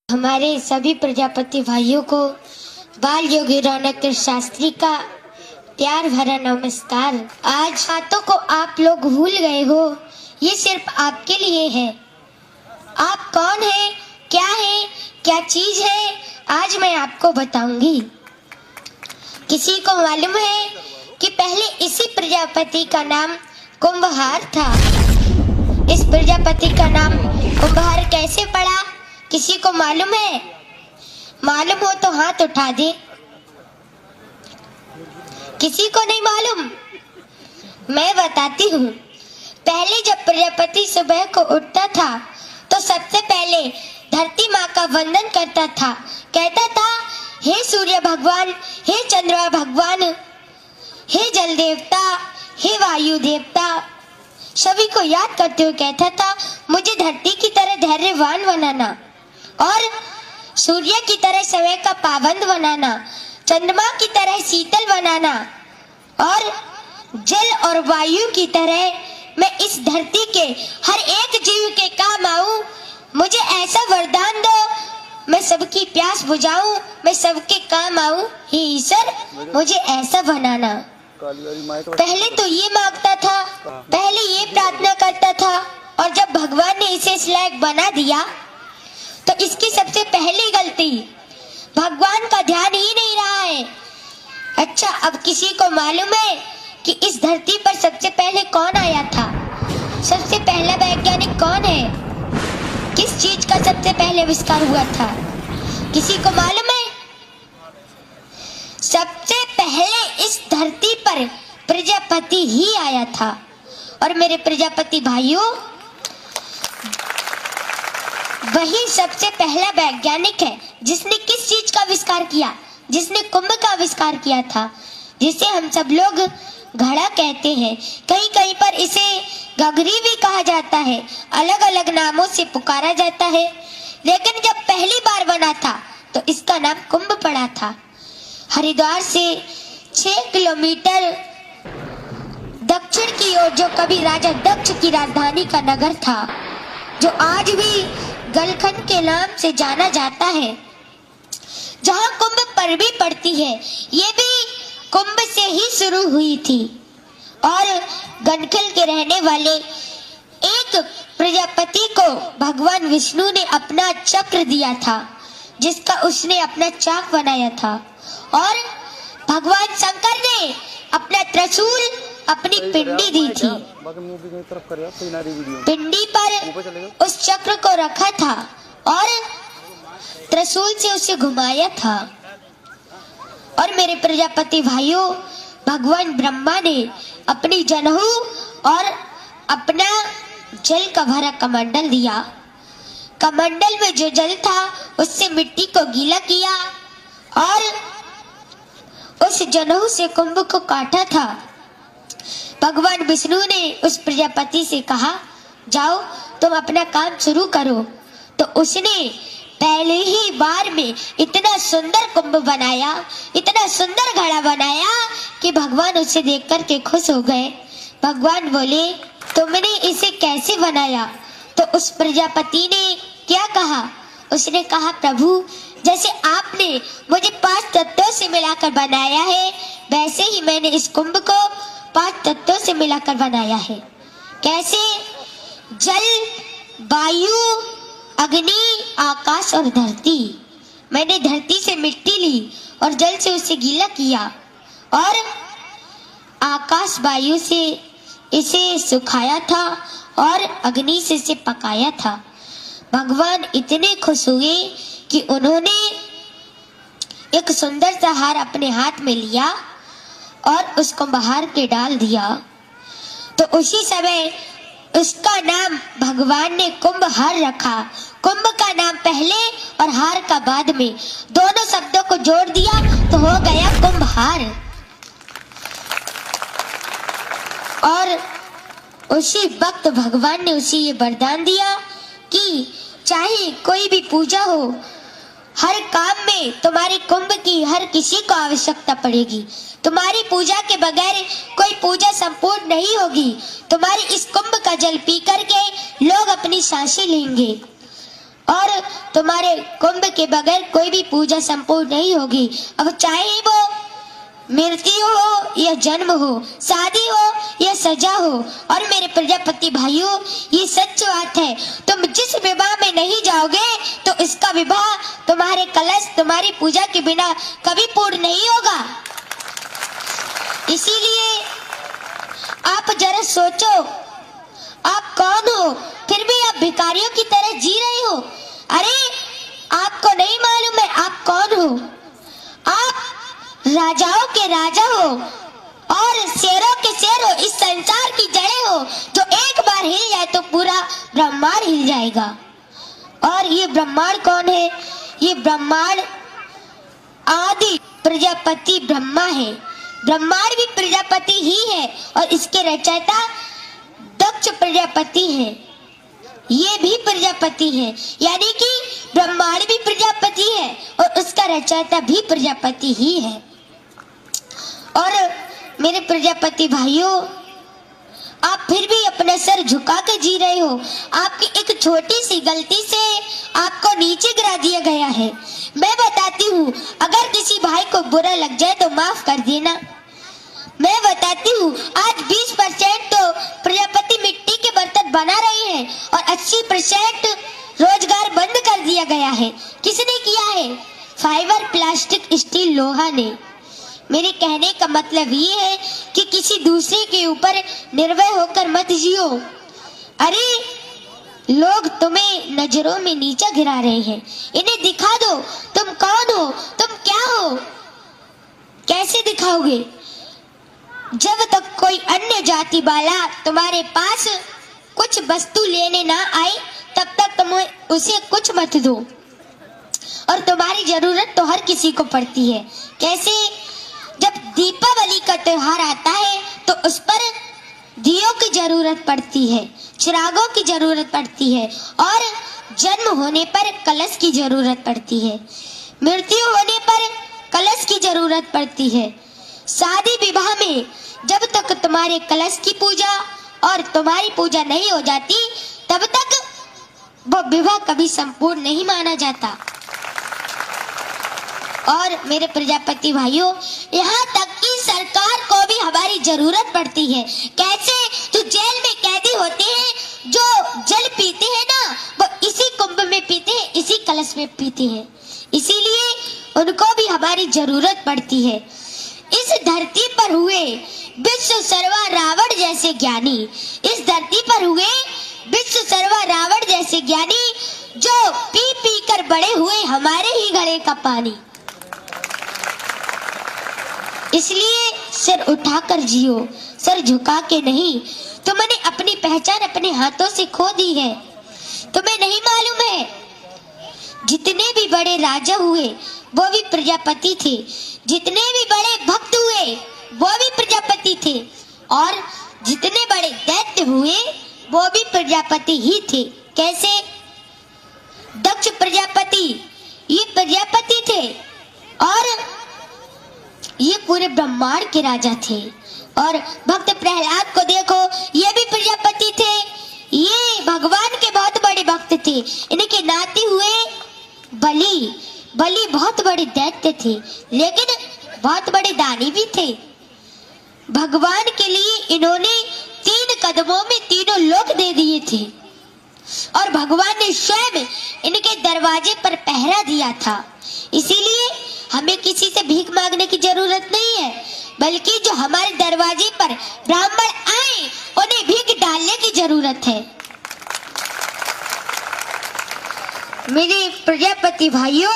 हमारे सभी प्रजापति भाइयों को बाल योगी रौनक शास्त्री का प्यार भरा नमस्कार। आज बातों को आप लोग भूल गए हो, ये सिर्फ आपके लिए है। आप कौन है, क्या चीज है, आज मैं आपको बताऊंगी। किसी को मालूम है कि पहले इसी प्रजापति का नाम कुंभहार था। इस प्रजापति का नाम कुंभहार कैसे पड़ा, किसी को मालूम है? मालूम हो तो हाथ उठा दे। किसी को नहीं मालूम? मैं बताती हूँ। पहले जब प्रजापति सुबह को उठता था तो सबसे पहले धरती माँ का वंदन करता था। कहता था, हे सूर्य भगवान, हे चंद्रमा भगवान, हे जल देवता, हे वायु देवता, सभी को याद करते हुए कहता था, मुझे धरती की तरह धैर्यवान बनाना और सूर्य की तरह समय का पाबंद बनाना, चंद्रमा की तरह शीतल बनाना और जल और वायु की तरह मैं इस धरती के हर एक जीव के काम आऊं। मुझे ऐसा वरदान दो, मैं सबकी प्यास बुझाऊं, मैं सबके काम आऊं। हे ईश्वर, मुझे ऐसा बनाना। पहले तो ये मांगता था, पहले ये प्रार्थना करता था, और जब भगवान ने इसे इस लायक बना दिया तो इसकी सबसे पहली गलती भगवान का ध्यान ही नहीं रहा है। अच्छा, अब किसी को मालूम है कि इस धरती पर सबसे पहले कौन आया था? सबसे पहला वैज्ञानिक कौन है? किस चीज का सबसे पहले आविष्कार हुआ था? किसी को मालूम है? सबसे पहले इस धरती पर प्रजापति ही आया था। और मेरे प्रजापति भाइयों, वही सबसे पहला वैज्ञानिक है जिसने किस चीज का आविष्कार किया? जिसने कुंभ का आविष्कार किया था, जिसे हम सब लोग घड़ा कहते हैं। कहीं कहीं पर इसे गगरी भी कहा जाता है, अलग अलग नामों से पुकारा जाता है। लेकिन जब पहली बार बना था तो इसका नाम कुंभ पड़ा था। हरिद्वार से 6 किलोमीटर दक्षिण की ओर जो कभी राजा दक्ष की राजधानी का नगर था, जो आज भी गलखंड के नाम से जाना जाता है, जहाँ कुंभ पर भी पड़ती है, ये भी कुंभ से ही शुरू हुई थी। और गलखंड के रहने वाले एक प्रजापति को भगवान विष्णु ने अपना चक्र दिया था, जिसका उसने अपना चाक बनाया था। और भगवान शंकर ने अपना त्रिशूल, अपनी पिंडी दी थी। पिंडी पर उस चक्र को रखा था और त्रिशूल से उसे घुमाया था। और मेरे प्रजापति भाइयों, भगवान ब्रह्मा ने अपनी जनेऊ और अपना जल का भरा कमंडल दिया। कमंडल में जो जल था उससे मिट्टी को गीला किया और उस जनेऊ से कुंभ को काटा था। भगवान विष्णु ने उस प्रजापति से कहा, जाओ तुम अपना काम शुरू करो। तो उसने पहले ही बार में इतना सुंदर कुंभ बनाया, इतना सुंदर घड़ा बनाया कि भगवान उसे देख कर के खुश हो गए। भगवान बोले, तुमने इसे कैसे बनाया? तो उस प्रजापति ने क्या कहा? उसने कहा, प्रभु, जैसे आपने मुझे 5 तत्वों से मिलाकर बनाया है, वैसे ही मैंने इस कुंभ को 5 तत्वों से मिलाकर बनाया है। कैसे? जल, वायु, अग्नि, आकाश और धरती। मैंने धरती से मिट्टी ली और जल से उसे गीला किया और आकाश वायु से इसे सुखाया था और अग्नि से इसे पकाया था। भगवान इतने खुश हुए कि उन्होंने एक सुंदर सा हार अपने हाथ में लिया और उसको बाहर के डाल दिया। तो उसी समय उसका नाम भगवान ने कुंभहार रखा। कुंभ का नाम पहले और हार का बाद में, दोनों शब्दों को जोड़ दिया तो हो गया कुंभहार। और उसी वक्त भगवान ने उसे ये वरदान दिया कि चाहे कोई भी पूजा हो, हर काम में तुम्हारी कुंभ की हर किसी को आवश्यकता पड़ेगी। तुम्हारी पूजा के बगैर कोई पूजा संपूर्ण नहीं होगी। तुम्हारी इस कुंभ का जल पी करके लोग अपनी सांसें लेंगे। और तुम्हारे कुंभ के बगैर कोई भी पूजा संपूर्ण नहीं होगी। अब चाहे वो मृत्यु हो या जन्म हो, शादी हो या सजा हो। और मेरे प्रजापति भाइयों, ये सच बात है, तुम जिस विवाह में नहीं जाओगे तो इसका विवाह तुम्हारे कलश, तुम्हारी पूजा के बिना कभी पूर्ण नहीं होगा। इसीलिए आप जरा सोचो, आप कौन हो, फिर भी आप भिखारियों की तरह जी रहे हो। अरे आपको नहीं मालूम है आप कौन हो? आप राजाओं के राजा हो और शेरों के शेर हो, इस संसार की जड़ें हो। जो एक बार हिल जाए तो पूरा ब्रह्मांड हिल जाएगा। और ये ब्रह्मांड कौन है? ये ब्रह्मांड आदि प्रजापति ब्रह्मा है। ब्रह्मांड भी प्रजापति ही है और इसके रचयिता दक्ष प्रजापति है। ये भी प्रजापति है, यानी कि ब्रह्मांड भी प्रजापति है और उसका रचयिता भी प्रजापति ही है। और मेरे प्रजापति भाइयों, आप फिर भी अपना सर झुका कर जी रहे हो। आपकी एक छोटी सी गलती से आपको नीचे गिरा दिया गया है। मैं बताती हूँ, अगर किसी भाई को बुरा लग जाए तो माफ कर देना। मैं बताती हूँ, आज 20% तो प्रजापति मिट्टी के बर्तन बना रहे हैं और 80% रोजगार बंद कर दिया गया है। किसने किया है? फाइबर, प्लास्टिक, स्टील, लोहा ने। मेरे कहने का मतलब ये है कि किसी दूसरे के ऊपर निर्भय होकर मत जियो। अरे लोग तुम्हें नजरों में नीचा गिरा रहे हैं, इन्हें दिखा दो तुम कौन हो, तुम क्या हो। कैसे दिखाओगे? जब तक कोई अन्य जाति वाला तुम्हारे पास कुछ वस्तु लेने ना आए तब तक तुम उसे कुछ मत दो। और तुम्हारी जरूरत तो हर किसी को पड़ती है। कैसे? जब दीपावली का त्योहार आता है तो उस पर दियों की जरूरत पड़ती है, चिरागों की जरूरत पड़ती है और जन्म होने पर कलश की जरूरत पड़ती है, मृत्यु होने पर कलश की जरूरत पड़ती है। शादी विवाह में जब तक तुम्हारे कलश की पूजा और तुम्हारी पूजा नहीं हो जाती तब तक वो विवाह कभी संपूर्ण नहीं माना जाता। और मेरे प्रजापति भाइयों, यहाँ तक कि सरकार को भी हमारी जरूरत पड़ती है। कैसे? जो जेल में कैदी होते हैं, जो जल पीते हैं ना, वो इसी कुंभ में पीते हैं, इसी कलश में पीते हैं। इसीलिए उनको भी हमारी जरूरत पड़ती है। इस धरती पर हुए विश्व सर्वा रावण जैसे ज्ञानी, इस धरती पर हुए विश्व सर्वा रावण जैसे ज्ञानी, जो पी पी कर बड़े हुए हमारे ही गले का पानी। इसलिए सिर उठाकर जियो, सर झुका के नहीं। तुमने अपनी पहचान अपने हाथों से खो दी है। तुम्हें नहीं मालूम है, जितने भी बड़े राजा हुए वो भी प्रजापति थे, जितने भी बड़े भक्त हुए वो भी प्रजापति थे और जितने बड़े दैत्य हुए वो भी प्रजापति ही थे। कैसे? दक्ष प्रजापति ये प्रजापति थे और ये पूरे ब्रह्मांड के राजा थे। और भक्त प्रहलाद को देखो, ये भी प्रजापति थे, ये भगवान के बहुत बड़े भक्त थे। इनके नाते हुए बलि, बलि बहुत बड़े दैत्य थे लेकिन बहुत बड़े दानी भी थे। भगवान के लिए इन्होंने 3 कदमों में तीनों लोक दे दिए थे और भगवान ने स्वयं इनके दरवाजे पर पहरा दिया था। इसीलिए हमें किसी से भीख मांगने की जरूरत नहीं है, बल्कि जो हमारे दरवाजे पर ब्राह्मण आए उन्हें भीख डालने की जरूरत है। मेरे प्रजापति भाइयों,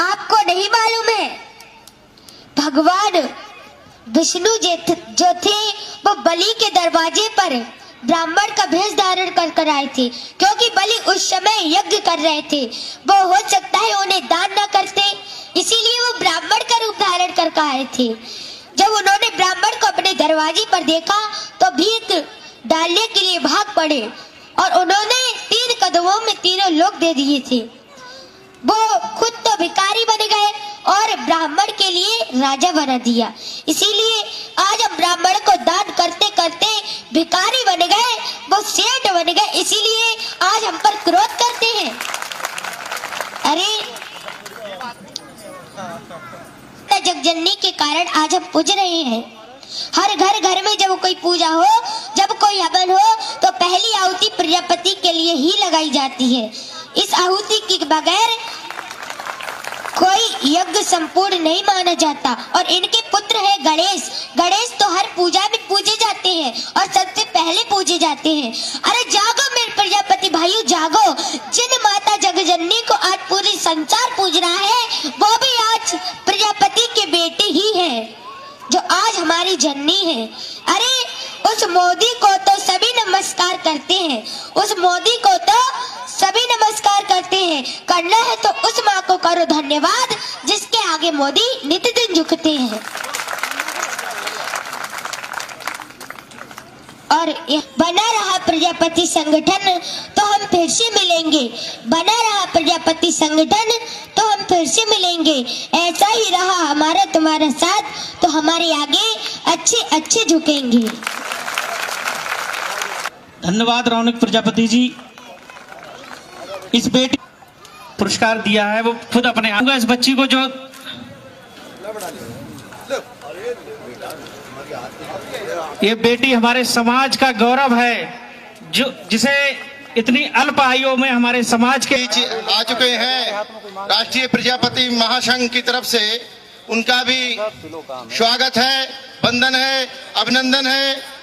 आपको नहीं मालूम है, भगवान विष्णु जो थे वो बलि के दरवाजे पर ब्राह्मण का भेष धारण कर आए थे, क्योंकि बलि उस समय यज्ञ कर रहे थे। वो हो सकता है उन्हें दान न करते, इसीलिए वो ब्राह्मण का रूप धारण कर आए थे। जब उन्होंने ब्राह्मण को अपने दरवाजे पर देखा तो भीख डालने के लिए भाग पड़े और उन्होंने 3 कदमों में तीनों लोक दे दिए थे। वो खुद तो भिखारी बन गए और ब्राह्मण के लिए राजा बना दिया। इसीलिए आज हम ब्राह्मण को दान करते करते भिखारी बन गए, वो सेठ बन गए, इसीलिए आज हम पर क्रोध करते हैं। अरे जगजननी के कारण आज हम पूज रहे हैं। हर घर में जब कोई पूजा हो, जब कोई हवन हो, तो पहली आहुति प्रजापति के लिए ही लगाई जाती है। इस आहुति के बगैर कोई यज्ञ संपूर्ण नहीं माना जाता। और इनके पुत्र है गणेश। गणेश तो हर पूजा में पूजे जाते हैं और सबसे पहले पूजे जाते हैं। अरे जागो मेरे प्रजापति भाइयों, जागो। जिन माता जगजननी को आज पूरी संसार पूज रहा है, वो भी आज प्रजापति के बेटे ही है, जो आज हमारी जननी है। अरे उस मोदी को तो सभी नमस्कार करते हैं, उस मोदी को तो सभी नमस्कार करते हैं। करना है तो उस माँ को करो धन्यवाद, जिसके आगे मोदी नित दिन झुकते हैं। और बना रहा प्रजापति संगठन तो हम फिर से मिलेंगे, बना रहा प्रजापति संगठन तो हम फिर से मिलेंगे। ऐसा ही रहा हमारा तुम्हारा साथ तो हमारे आगे अच्छे अच्छे झुकेंगे। धन्यवाद रौनक प्रजापति जी। इस बेटी पुरस्कार दिया है, वो खुद अपने आप इस बच्ची को, जो ये बेटी हमारे समाज का गौरव है, जो जिसे इतनी अल्प आयु में हमारे समाज के आ चुके हैं। राष्ट्रीय प्रजापति महासंघ की तरफ से उनका भी स्वागत है, वंदन है, अभिनंदन है।